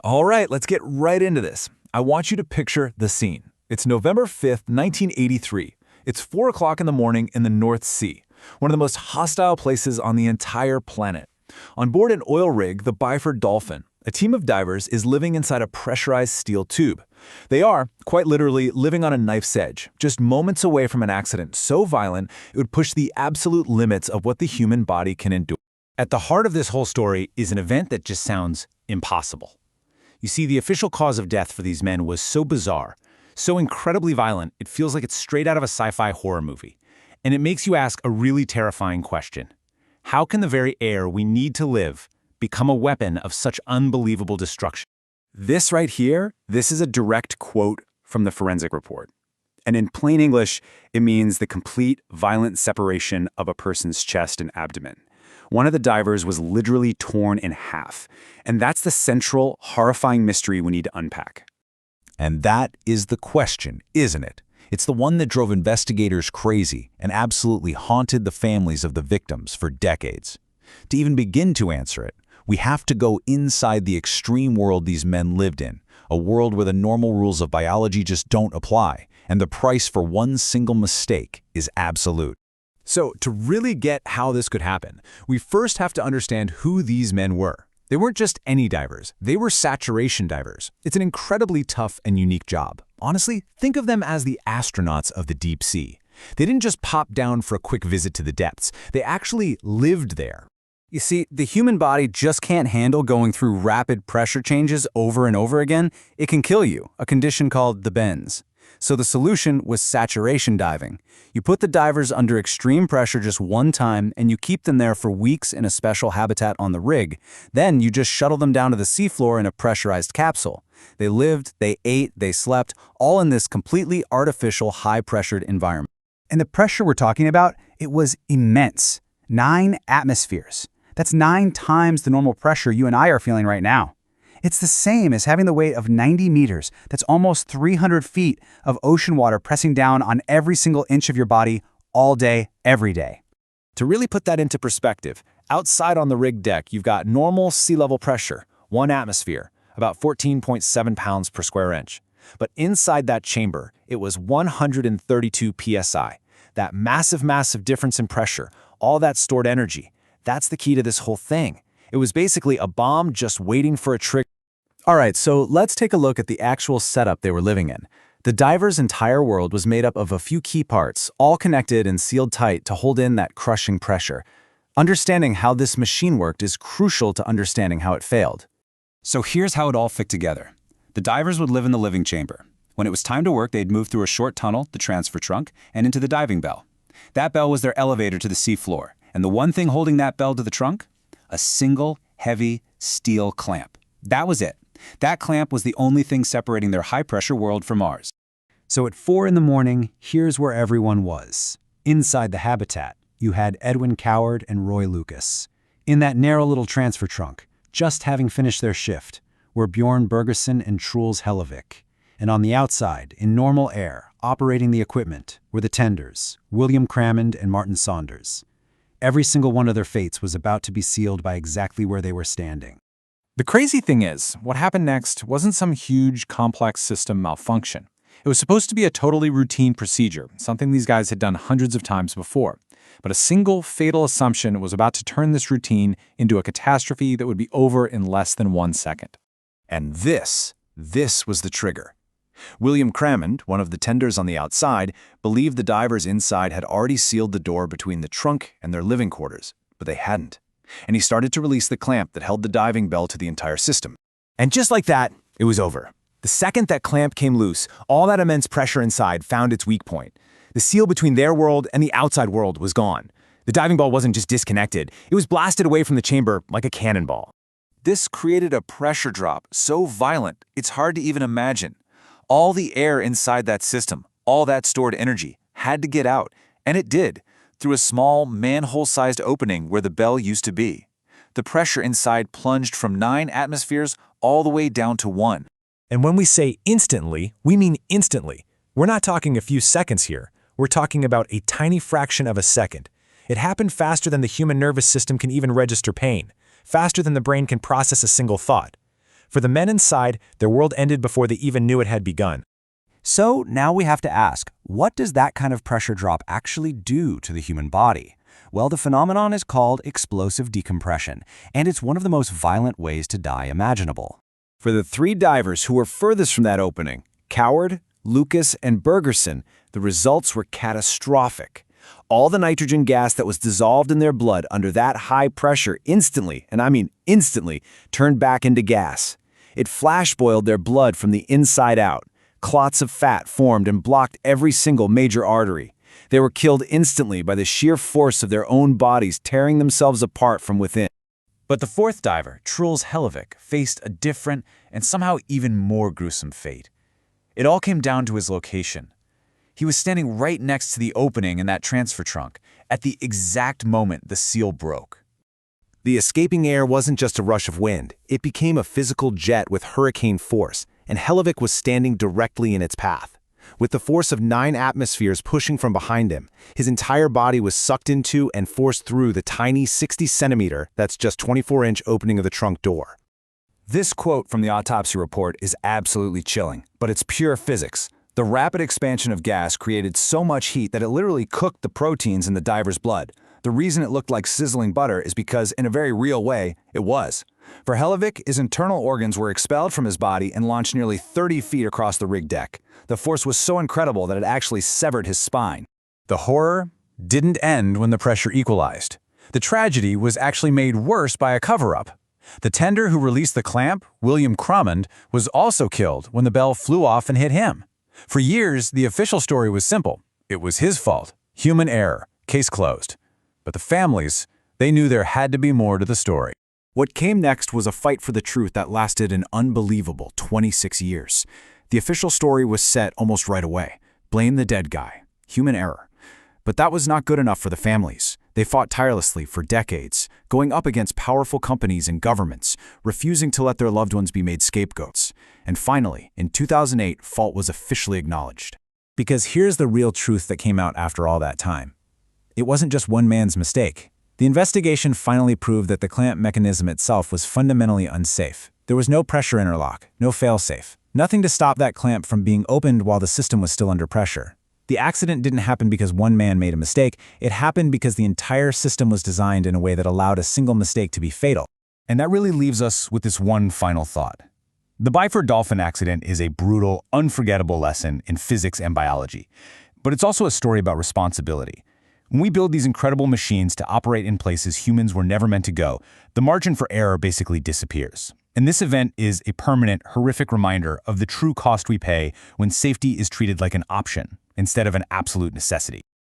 All right, let's get right into this. I want you to picture the scene. It's November 5th, 1983. It's 4 o'clock in the morning in the North Sea, one of the most hostile places on the entire planet. On board an oil rig, the Byford Dolphin, a team of divers is living inside a pressurized steel tube. They are, quite literally, living on a knife's edge, just moments away from an accident so violent it would push the absolute limits of what the human body can endure. At the heart of this whole story is an event that just sounds impossible. You see, the official cause of death for these men was so bizarre, so incredibly violent, it feels like it's straight out of a sci-fi horror movie. And it makes you ask a really terrifying question. How can the very air we need to live become a weapon of such unbelievable destruction? This right here, this is a direct quote from the forensic report. And in plain English, it means the complete violent separation of a person's chest and abdomen. One of the divers was literally torn in half. And that's the central, horrifying mystery we need to unpack. And that is the question, isn't it? It's the one that drove investigators crazy and absolutely haunted the families of the victims for decades. To even begin to answer it, we have to go inside the extreme world these men lived in, a world where the normal rules of biology just don't apply, and the price for one single mistake is absolute. So, to really get how this could happen, we first have to understand who these men were. They weren't just any divers, they were saturation divers. It's an incredibly tough and unique job. Honestly, think of them as the astronauts of the deep sea. They didn't just pop down for a quick visit to the depths, they actually lived there. You see, the human body just can't handle going through rapid pressure changes over and over again. It can kill you, a condition called the bends. So the solution was saturation diving. You put the divers under extreme pressure just one time and you keep them there for weeks in a special habitat on the rig. Then you just shuttle them down to the seafloor in a pressurized capsule. They lived, they ate, they slept, all in this completely artificial high-pressured environment. And the pressure we're talking about, it was immense. 9 atmospheres. That's 9 times the normal pressure you and I are feeling right now. It's the same as having the weight of 90 meters, that's almost 300 feet of ocean water pressing down on every single inch of your body all day, every day. To really put that into perspective, outside on the rig deck, you've got normal sea level pressure, 1 atmosphere, about 14.7 pounds per square inch. But inside that chamber, it was 132 psi. That massive difference in pressure, all that stored energy, that's the key to this whole thing. It was basically a bomb just waiting for a trigger. All right, so let's take a look at the actual setup they were living in. The diver's entire world was made up of a few key parts, all connected and sealed tight to hold in that crushing pressure. Understanding how this machine worked is crucial to understanding how it failed. So here's how it all fit together. The divers would live in the living chamber. When it was time to work, they'd move through a short tunnel, the transfer trunk, and into the diving bell. That bell was their elevator to the seafloor. And the one thing holding that bell to the trunk? A single, heavy, steel clamp. That was it. That clamp was the only thing separating their high-pressure world from ours. So at 4 in the morning, here's where everyone was. Inside the habitat, you had Edwin Coward and Roy Lucas. In that narrow little transfer trunk, just having finished their shift, were Bjorn Bergerson and Truls Hellevik. And on the outside, in normal air, operating the equipment, were the tenders, William Crammond and Martin Saunders. Every single one of their fates was about to be sealed by exactly where they were standing. The crazy thing is, what happened next wasn't some huge, complex system malfunction. It was supposed to be a totally routine procedure, something these guys had done hundreds of times before. But a single fatal assumption was about to turn this routine into a catastrophe that would be over in less than 1 second. And this was the trigger. William Crammond, one of the tenders on the outside, believed the divers inside had already sealed the door between the trunk and their living quarters, but they hadn't. And he started to release the clamp that held the diving bell to the entire system. And just like that, it was over. The second that clamp came loose, all that immense pressure inside found its weak point. The seal between their world and the outside world was gone. The diving bell wasn't just disconnected, it was blasted away from the chamber like a cannonball. This created a pressure drop so violent, it's hard to even imagine. All the air inside that system, all that stored energy, had to get out, and it did, through a small, manhole-sized opening where the bell used to be. The pressure inside plunged from 9 atmospheres all the way down to 1. And when we say instantly, we mean instantly. We're not talking a few seconds here. We're talking about a tiny fraction of a second. It happened faster than the human nervous system can even register pain, faster than the brain can process a single thought. For the men inside, their world ended before they even knew it had begun. So now we have to ask, what does that kind of pressure drop actually do to the human body? Well, the phenomenon is called explosive decompression, and it's one of the most violent ways to die imaginable. For the 3 divers who were furthest from that opening, Coward, Lucas, and Bergerson, the results were catastrophic. All the nitrogen gas that was dissolved in their blood under that high pressure instantly, and I mean instantly, turned back into gas. It flash-boiled their blood from the inside out. Clots of fat formed and blocked every single major artery. They were killed instantly by the sheer force of their own bodies tearing themselves apart from within. But the 4th diver, Truls Hellevik, faced a different and somehow even more gruesome fate. It all came down to his location. He was standing right next to the opening in that transfer trunk, at the exact moment the seal broke. The escaping air wasn't just a rush of wind. It became a physical jet with hurricane force, and Hellevik was standing directly in its path. With the force of 9 atmospheres pushing from behind him, his entire body was sucked into and forced through the tiny 60-centimeter, that's just 24-inch opening of the trunk door. This quote from the autopsy report is absolutely chilling, but it's pure physics. The rapid expansion of gas created so much heat that it literally cooked the proteins in the diver's blood. The reason it looked like sizzling butter is because, in a very real way, it was. For Hellevik, his internal organs were expelled from his body and launched nearly 30 feet across the rig deck. The force was so incredible that it actually severed his spine. The horror didn't end when the pressure equalized. The tragedy was actually made worse by a cover-up. The tender who released the clamp, William Crummond, was also killed when the bell flew off and hit him. For years, the official story was simple. It was his fault. Human error. Case closed. But the families, they knew there had to be more to the story. What came next was a fight for the truth that lasted an unbelievable 26 years. The official story was set almost right away. Blame the dead guy. Human error. But that was not good enough for the families. They fought tirelessly for decades, going up against powerful companies and governments, refusing to let their loved ones be made scapegoats. And finally, in 2008, fault was officially acknowledged. Because here's the real truth that came out after all that time. It wasn't just one man's mistake. The investigation finally proved that the clamp mechanism itself was fundamentally unsafe. There was no pressure interlock, no failsafe, nothing to stop that clamp from being opened while the system was still under pressure. The accident didn't happen because one man made a mistake. It happened because the entire system was designed in a way that allowed a single mistake to be fatal. And that really leaves us with this one final thought. The Byford Dolphin accident is a brutal, unforgettable lesson in physics and biology. But it's also a story about responsibility. When we build these incredible machines to operate in places humans were never meant to go, the margin for error basically disappears. And this event is a permanent, horrific reminder of the true cost we pay when safety is treated like an option instead of an absolute necessity.